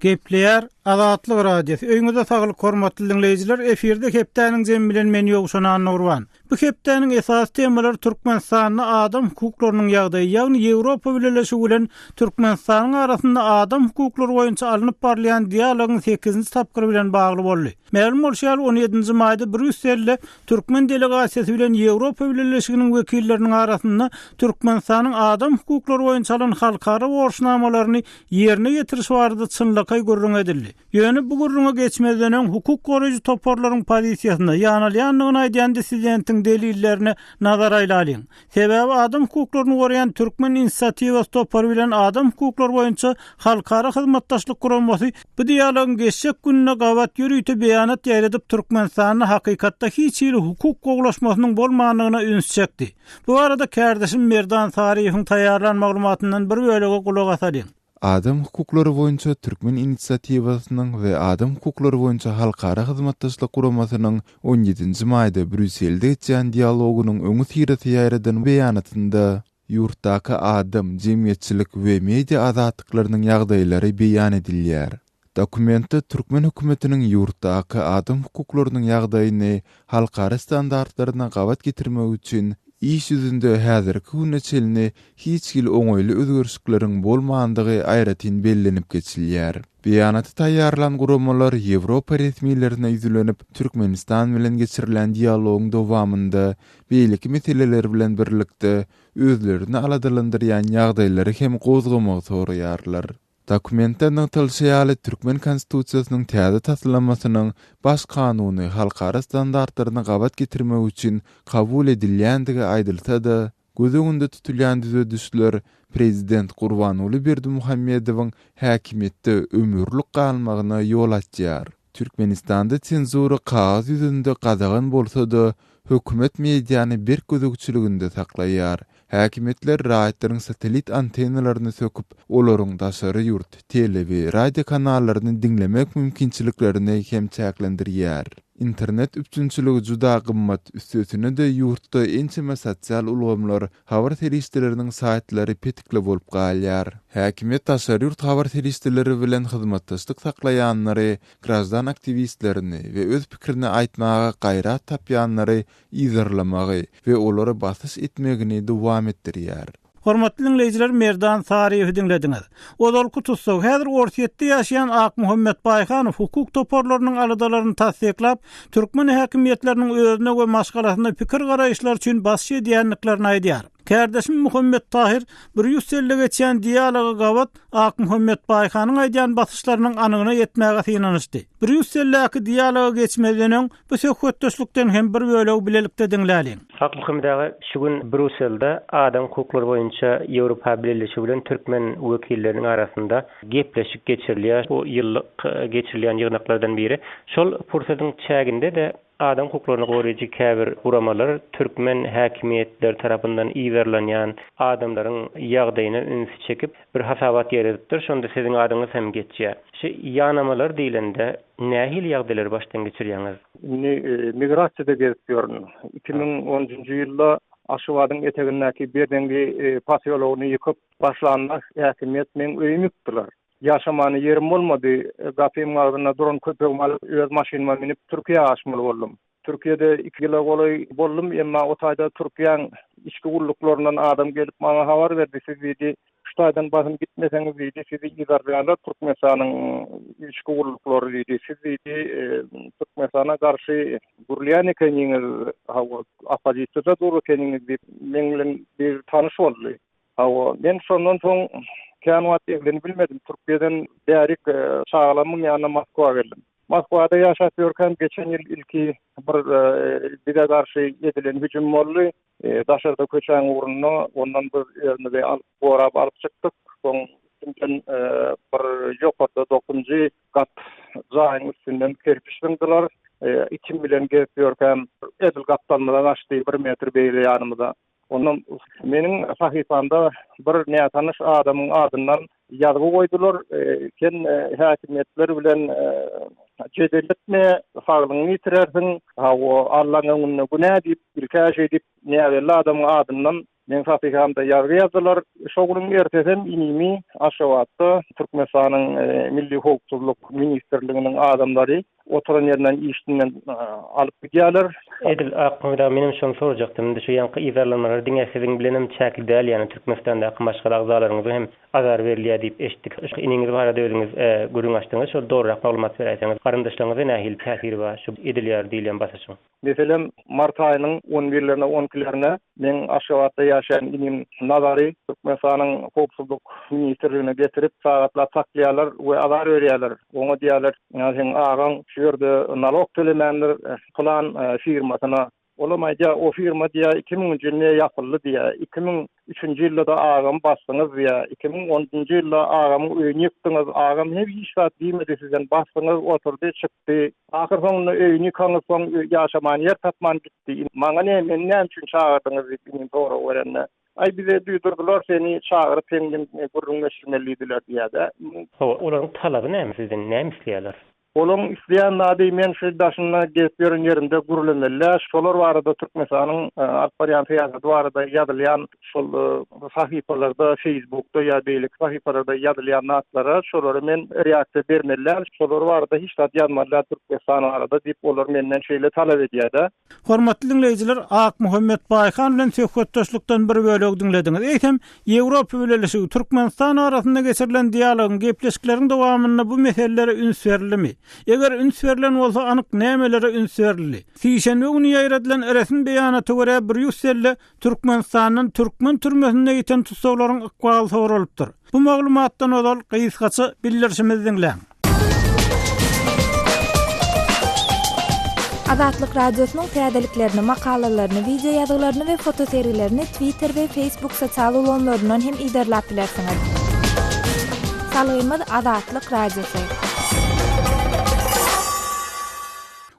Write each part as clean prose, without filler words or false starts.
Gepleyer Azatlyk radiosu. Öňüňizde saglyk hormatly dinleýijiler, eferde Hepdeniň jem bilen men ýogşanan Nurwan. Bu hepdeniň esas temalary Türkmenistanyň adam hukuklarynyň ýagdaýy, ýagny Ýewropa birleşigi bilen Türkmenistanyň arasynda adam hukuklary boýunça alınıp barlayan dialogyň 8-nji tapgyry bilen bagly boldy. Mälum bolýar 17-nji maýda Brüsselde Türkmen delegasiýasy bilen Ýewropa birleşiginiň wekilleriniň arasynda Türkmenistanyň adam hukuklary boýunça alan halkara borçnamalaryny ýerine getiriş barada çynlykay gurrun edildi. Ýöne bu gurrunga geçmeden öň hukuk goraýjy toparlaryň pozisiýasyna ýanalýanlygyny aýdýan dissidentiň delillerini nazara aýlalyň. Sebäbi adam hukuklaryny goraýan Türkmen inisiatiwasy topar bilen adam hukuklary boýunça halkara hyzmatdaşlyk guramasy bu dialogyň geçjek gününe gawat ýürüýte beýanat ýaýradyp Türkmenistanyň hakykatda hiç ýyly hukuk goglaşmasynyň bolmanyna üns çekdi. Bu arada kardeşim Merdan Sariýewiň taýýarlan maglumatyndan bir bölegi kulak asadyň. Adam hukuklary boýunça Türkmen inisiatiwasynyň we adam hukuklary boýunça halkara hyzmatdaşlyk guramasynyň 17-nji maýda Brüsselde geçen dialogunyň öňü sireti ýaýradan beýanatynda ýurtdaky adam, jemgyýetçilik we media azatlyklarynyň ýagdaýlary beýan edilýär. Dokumentde Türkmen hökümetiniň ýurtdaky adam hukuklarynyň ýagdaýyny halkara standartlaryna gawat getirmek üçin iş yüzünde häzirki güne çelini hiç ýyl oňoýly özgörüşikleriň bolmandygy aýratyn bellenip geçilýär. Beýanaty taýýarlan guramalar Ýewropa resmiýetlerine ýüzlenip Türkmenistan bilen geçirilen dialogyň dowamında beýleki meseleler bilen birlikde özlerini aladalandyrýan ýagdaýlary hem gozgamagy soraýarlar. Dokumentda nötralşýaly Türkmen konstitusiýasynyň täze taslanmasynyň baş kanuny halkara standartlaryna gawat getirmek üçin kabul edilýändigi aýdylsa-da, göz öňünde tutulýan düzedişler prezident Gurbanuly Berdimuhammedowyň häkimetde ömürlük galmagyna ýol açýar. Türkmenistanda senzura kağız ýüzünde gadagan bolsa-da, hökümet mediany bir gözükçiliginde saklaýar. Häkimetler raýatlaryň satelit antennalaryny söküp, olaryň daşary ýurt, tele we radio kanallaryny dinlemek mümkinçiliklerini hem çäklendirýär. İnternet üçünçiligi juda gymmat, üstüne de ýurtda ençeme sosial ulgamlar, habar terişleriniň saýtlary petikle bolup galýar. Häkimet daşary ýurt habar terişleri bilen hyzmatdaşlyk saklaýanlary, grazdan aktivistlerini we öz pikirini aýtmaga gaýrat tapýanlary izarlamagy we olary basyş etmegini dowam etdirýär. Hormatly dinleýijiler, Merdan Sariýewi dinlediňiz. Odalky tutsak, häzir Ortiýetde ýaşaýan Akmuhammed Baýhanow hukuk toparlarynyň aladalaryny tasdiklap, Türkmen häkimetleriniň özüne we maşgalasyna pikir garaýşlar üçin baş edýänliklerini aýdýar. Kardeşim Muhammed Tahir Brüsselde geçen diyaloga gawat Akmuhammed Baýhanyň aýdýan basyşlarynyň anygyna ýetmäge synanyşdy. Brüsseldäki dialoga geçmeden öň bu söhbetdeşlikden hem bir bölegi bilelikde dinläliň. Akmuhammed şu gün Brüsselde adam hukuklary boýunça Ýewropa Birleşigi bilen Türkmen wekilleriniň arasynda gepleşik geçirilýär. Bu ýyllyk geçirilýän ýygnaklardan biri. Şol pursatyň çäginde de adam hukuklaryny goraýjy käbir guramalar Türkmen häkimetleri tarapyndan iýerlenýän adamlaryň ýagdaýyna üns çekip bir hasabat ýeredir. Şonda siziň adyňyz hem geçýär. Şu ýanamalar diýilende nähil ýagdaýlar başdan geçirýäňiz? Migrasiýada gezýärmi? 2010-njy ýylda Aşgabatyň etegindäki birdengi pasyologyny ýykyp başlanmak häkimet men öýmükdiler. Yaşamany yerim bolmady. Gapym agdyna duran köpek mal öz maşynama minip Türkiýe aşmaly boldum. Türkiýede 2 ýyl golay boldum, emma o taýda Türkiýanyň içki gulluklaryndan adam gelip bana habar berdi. Siz diýdi, ştaýdan basym gitmeseňiz diýdi, sizi ýygarlaýarlar Türkmenistanyň içki gulluklary diýdi. Siz diýdi, Türkmenistana garşy gurulýan ekeniňiz, opozisiýada dur ekeniňiz diýip men bilen bir tanyş boldy. Men şondan soň Kanwat evleni bilmedim. Türkiye'den değerik çağlamın yanına Moskova geldim. Moskova'da yaşatıyorken geçen yıl ilki bir karşı edilen hücum oldu. Daşarda köçen uğruna ondan bir yerine de alıp çıktık. Son bir yukarıda 9. kat zahın üstünden kerpiç bindiler. İçim bilen geçiyorken edil kaptanmadan açtı 1 metre beyle yanımda. Onun menin sahifamda bir näme tanış adamın adından ýazgy goýdular. Ken häkimetler bilen jedelletme saglygyny ýitirersiň, Allah'ın önüne günä diýip ilkäş edip näme adamın adından Men Fatihamda yazdılar. Şoğunun erteden inimi Aşgabatda Türkmenistan'ın Milli Hukukçuluk Ministerliğinin adamları oturan yerden işinden alıp gidiyorlar. Edil akmada benim şonu soracaktım. Şu yankı izarlanmalar dingesizin bilenim çäkil däl, yani Türkmenistan'da başga agzalaryňyza hem azar berilýär diýip eşitdik. Şu iniňiz barada özüňiz gürüň açdyňyz, şol dogrurak maglumat berýäňiz. Garyndaşlaryňyza nähil täsiri bar şu edilýär diýilen basaşyň. Meselem mart ayının 11'lerine 12'lerine men Aşgabatda yaşayan inim nazary Türkmenistan'ın Hukukçuluk Ministerliğine getirip saatla taklayalar ve azar berýärler. Oňa diýerler, "Sen ağaň şu ýerde nalog tölemenler kılan firmasına olamayca o firma diye 2000 yılında yapıldı diye 2003 yılda ağam bastınız diye 2010 yılda ağamı öyünü yıktınız, ağam hep işlat değmedi sizden bastınız, oturdu çıktı, ahir sonunda öyünü kanıtsan yaşaman yer tatman gitti, bana ne için çağırdınız benim doğru öğrenme. Ay bize duydurdular seni çağırıp senin gurrunlaştırmalıydılar diye de. Onların talabı näme sizden, näme isleýärler? Olum isleyen nadi men şirdaşına geçiyorum yerinde gurulunlar. Şolar varada Türkmenistan'ın Alparyan Fiyazı varada yazılan şol sahipalarda Facebook'ta ya beylik sahipalarda yazılan natlara şoları men reaksiya bermeler. Şolar varada hiç tat yazmalar Türkmenistan arada dip olur menden şeýle talap edýär. Hormatly dinleyijiler, Ak Muhammed Baykan bilen söhbetdaşlykdan bir bölegi dinlediňiz. Eýsem, Ýewropa bileşigi Türkmenistan arasynda geçirilen dialogyň, gepleşikleriň dowamynda bu meselelere üns berilmi? Eger üns berilen bolsa anyk nämelere üns berildi? Sişenbe güni ýaýradylan resmi beýanaty görä Brüsselde Türkmenistanyň türkmen türmesinde ýeten tutsaglaryň ykbaly soralypdyr. Bu maglumatdan odal gysgaça bildirişimiz dinleň. Azatlyk radiosynyň täzeliklerini, makalalaryny, video ýazgylaryny we foto seriýlerini Twitter we Facebook sosial ulanlaryndan hem iderläp bilersiňiz. Salaýymyz Azatlyk radiosy.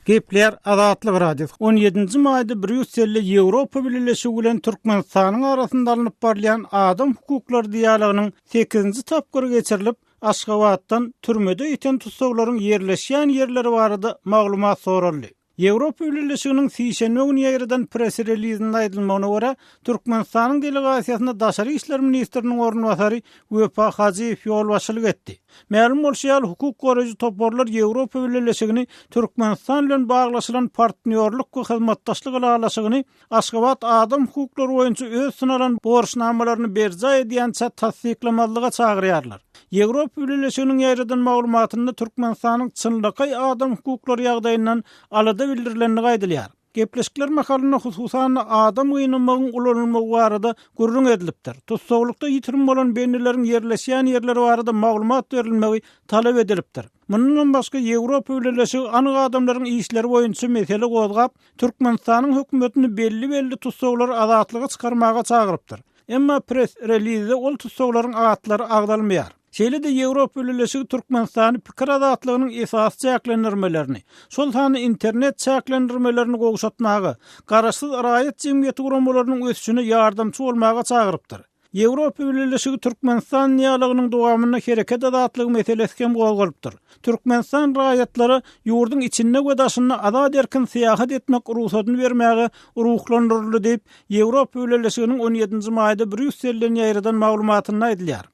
Gepler Azatlyk radiosu 17-nji maýda Brüsselde Ýewropa bileşigi bilen Türkmenistanyň arasynda alınıp barlayan adam hukuklary dialogynyň 8-nji tapgyry geçirilip, Aşgabatdan türmede ýeten tutsaglaryň ýerleşýän ýerleri barada maglumat soruldy. Ýewropa bileşiginiň sişenme güni ýaýradan press releaseinde aýdylmagyna görä, Türkmenistanyň delegasiýasyna Daşary işler ministriniň ornwasary Wefa Hajiýew ýolbaşçylyk etdi. Ma'lum bolşýar hukuk goraýjy toporlar Ýewropa bileşigini Türkmenistan bilen baglaşylan partnerlik we hyzmatdaşlyk alaşygyny Aşgabat adam hukuklary boýunça öz sunalan borçnamalaryny berja edýänçe tasdiklamallyga çagyrýarlar. Ýewropa bileşiginiň ýaýradan maglumatynda Türkmenistanyň çynlyky adam hukuklary ýagdaýyndan alada bildirilenini gaýdylýar. Gepleşikler makalyna hususan adam gynamagyň ulanylmagy barada gurrun edilipdir. Tutsaglykda ýitirim bolan beýneleriň ýerleşýän ýerleri barada maglumat berilmegi talap edilipdir. Mundan başga Ýewropa bileşigi anyk adamlaryň işleri boýunça mesele gozgap, Türkmenistanyň hökümetini belli tutsaglary azatlyga çykarmaga çagyrypdyr. Emma press release ol tutsaklaryň agatlary agdalmaýar. Şeýle-de Ýewropa bileşigi Türkmenistany pikir azatlygynyň esas çäklendirmelerini, şol sany internet çäklendirmelerini gowşatmagy, garaşsyz raýat jemgyýeti guramalarynyň ösüşine ýardamçy bolmaga çagyrypdyr. Ýewropa bileşigi Türkmenistan dialogynyň dowamyna hereket azatlygy meselesi hem gowgalypdyr. Türkmenistan raýatlary ýurdun içinde we daşyna azat erkin syýahat etmek ruhsatyny bermäge uruklandyryldy diýip Ýewropa bileşiginiň 17-nji maýda Brüsselden ýaýradan maglumatyny aýdylýar.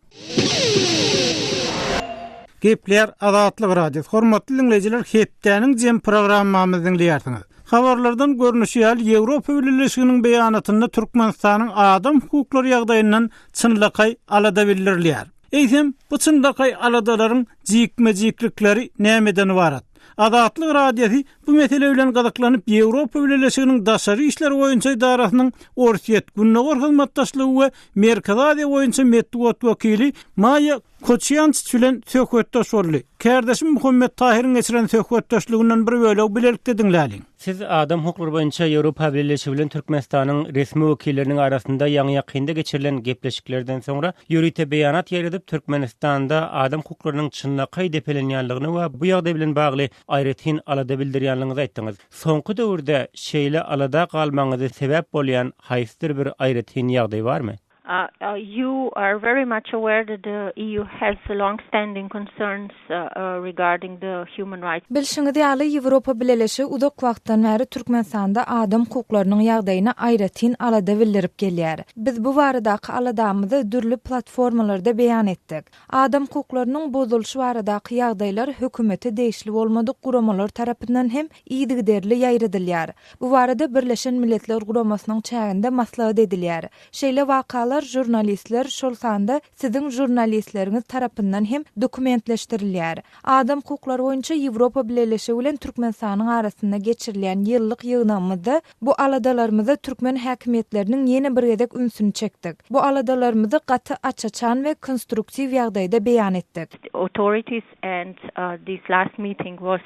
Gepler Azatlyk radiosu. Hormatly dinleyijiler, hepdeniň jem programmamyzy dinleýärsiňiz. Habarlardan görnüşýär, Ýewropa bileşiginiň beýanatynda Türkmenistanyň adam hukuklary ýagdaýyndan çynlykay alada bildirilýär. Eýsem, bu çynlykay aladalaryň jikme-jiklikleri nämeden ibarat? Azatlyk radiosu bu mesele bilen gazaklanyp Ýewropa bileşiginiň daşary işler boýunça idarasynyň Orsiýet günnäger hyzmatdaşlygy we Merkez Aziýa boýunça medeniýet wekili Maýa Koçyanç bilen söhbetdaş boldy. Kardeşim Muhammed Tahir'in geçiren söhbetdaşlygynyň bir bölegi bilelikde dinläliň. Siz adam hukuklary boýunça Ýewropa bileşigi bilen Türkmenistanyň resmi wekilleriniň arasynda ýaňy ýakynda geçirilen gepleşiklerden soňra ýürüýte beýanat ýaýradyp Türkmenistanda adam hukuklarynyň çynlyky depelenýänligini we bu ýagdaý bilen bagly aýratyn alada bildirýänligiňizi aýtdyňyz. Soňky döwürde şeýle alada galmagyňyza sebäp bolýan haýsdyr bir aýratyn ýagdaý barmy? You are very much aware that the EU has long-standing concerns regarding the human rights. Bilşiňiz ýaly Ýewropa Birleşigi uzak wagtdan bäri Türkmenistanda adam hukuklarynyň ýagdaýyna aýratyn alada bildirip gelýär. Biz bu baradaky aladamyzy dürli platformalarda beýan etdik. Adam hukuklarynyň bozulşy baradaky ýagdaýlar hökümeti değişli bolmadyk guramalar tarapyndan hem iýdigderli ýaýradylýar. Bu barada Birleşen Milletler Guramasynyň çäginde maslahat edilýär. Şeýle wakalar jurnalistler şol sanda sizin jurnalistleriniz tarapyndan hem dokumentleşdirilýär. Adam hukuklary boýunça Ýewropa Birleşigi bilen Türkmenistanyň arasynda geçirilýän ýyllyk ýygnamyzda bu aladalarymyza türkmen häkimetleriniň ýene bir gedek ünsüni çekdik. Bu aladalarymyzy gaty açaçan we konstruktiw ýagdaýda beýan etdik. Authorities and this last meeting was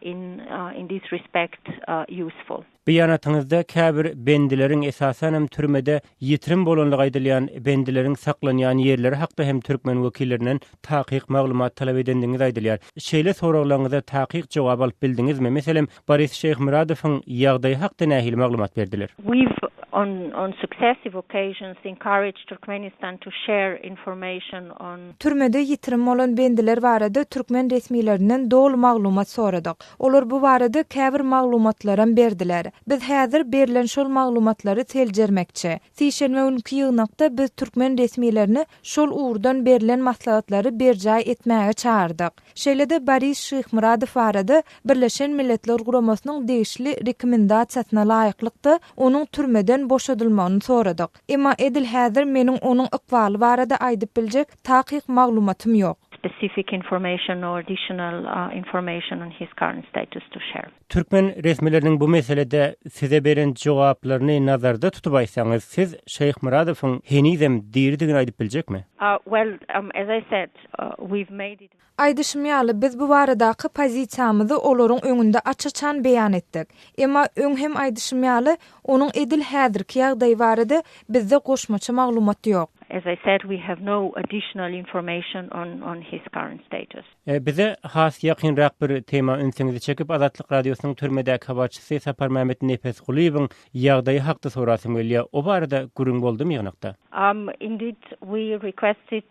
in this respect useful. Beýanatyňyzda käbir bendileriň esasanem türmede ýitirim bolanlygy aýdylýan bendileriň saklanýan ýerleri hakda hem türkmen wekillerinden takyk maglumat talap edendiňiz aýdylýar. Şeýle soraglaryňyza takyk jogap alyp bildiňizmi? Meselem Boris Şeýhmuradowyň ýagdaýy hakda nähili maglumat berdiler? We've on successive occasions encouraged Turkmenistan to share information on Türmede ýitirim bolan bendiler barada türkmen resmiýetlerinden dolu maglumat soradyk. Olar bu barada käbir maglumatlaram berdiler. Biz häzir berilen şol maglumatlary teljermekçi. Sişen we ünki ýygnakda biz türkmen resmiýetlerini şol uğurdan berilen maslahatlary berjaý etmäge çağırdyk. Şeýle-de Boris Şeýhmuradow barada Birleşen Milletler Guramasynyň degişli rekomendasiýasyna laýyklykda onuň türmeden boşadylmagyny soradyk. Emma edil häzir meniň onuň ykbaly barada aýdyp biljek takyk maglumatym ýok. Specific information or additional information on his current status to share. Türkmen resmileriniň bu meselede size beren jogaplaryny nazarda tutup aýsaňyz, siz Şeýhmuradowyň henizem diýerdigini aýdyp biljekmi? As I said, we've made it. Aýdyşym ýaly biz bu baradaky pozisiýamyzy olaryň öňünde açaçan beýan etdik. Emma öň hem aýdyşym ýaly onuň edil häzirki ýagdaýy barada bizde goşmaça maglumat ýok. As I said, we have no additional information on his current status. Bize has ýakynrak bir tema ünsüňizi çekip Azatlyk Radiosynyň türmedäki habarçysy Sapar Mehmet Nefes Gulyýewiň ýagdaýy hakda sorasym gelýär. O barada gürüň boldumy ýagnakda? Indeed, we requested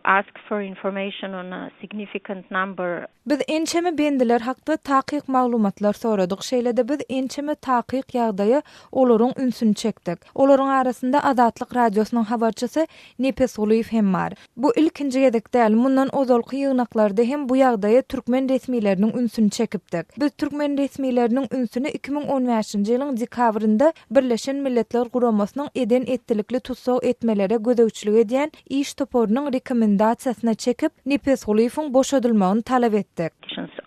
ask for information on a significant number. Biz ençeme bendiler hakda takyk maglumatlar soradyk. Şeýle-de biz ençeme takyk ýagdaýy olaryň ünsüni çekdik. Olaryň arasynda Azatlyk Radiosynyň habarçysy Nefes Gulyýew hem bar. Bu ilkinji gedek däl. Mundan ozalky ýygnaklarda hem bu ýagdaýa türkmen resmiýetleriniň ünsüni çekipdik. Biz türkmen resmiýetleriniň ünsüni 2015-nji ýylyň dekabrynda Birleşen Milletler Guramasynyň eden etdilikli tutsaw etmelere gödäwçilik edýän iş toporunyň rekomendasiýasyna çekip Nefes Gulyýewiň boşadylmagyny talap etdik.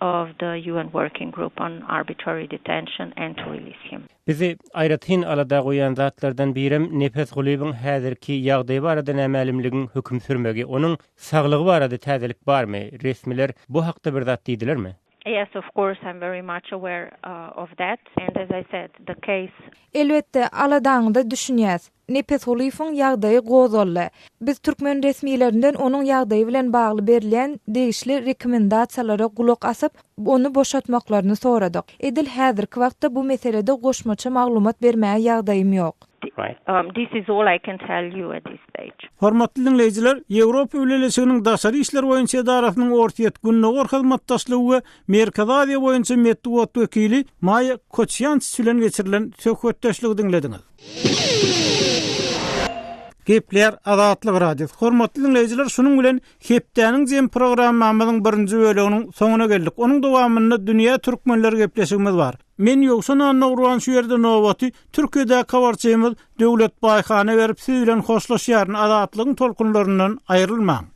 Of the UN Working Group on Arbitrary Detention and to release him. Bizi aýratyn alada goýan zatlardan birim Nefes Gulyýewiň häzirki ýagdaýy barada nämelimligiň höküm sürmegi, onuň saglygy barada täzelik barmy? Resmiler bu hakda bir zat diýdilermi? Yes, of course, I'm very much aware of that. And as I said, the case... Elbette, aladaňyda düşünýäs. Nefes Gulyýewiň ýagdaýy gozally. Biz türkmen resmiýetlerinden onuň ýagdaýy bilen bagly berilen degişli rekomendasiýalara gulak asyp, onu boşatmaklaryny soradyk. Edil häzirki wagtda bu meselede goşmaça maglumat bermäge ýagdaýym ýok. This is all I can tell you at this stage. Hormatly dinleyijiler, Ýewropa Birleşiginiň daşary işler boýunça edarasynyň ortaýat günnäger hyzmatdaşlygy we Merkez Aziýa boýunça medeniýet wekili Maya Koçyanç bilen geçirilen söhbetdeşligi dinlediňiz. Gepler Azatlyk Radiosu. Hormatly dinleyijiler, şunuň bilen Hepdäniň jem programmamyzyň 1-nji böleginiň soňuna geldik. Onuň dowamynda dünýä türkmenleri gepleşigimiz bar. Men ýoksa Nurwan şu ýerde nowaty Türkiýede kawarçymyz Döwlet Baýhany berip siz bilen hoşlaşýaryn Azatlygyň tolkunlaryndan aýrylmaň.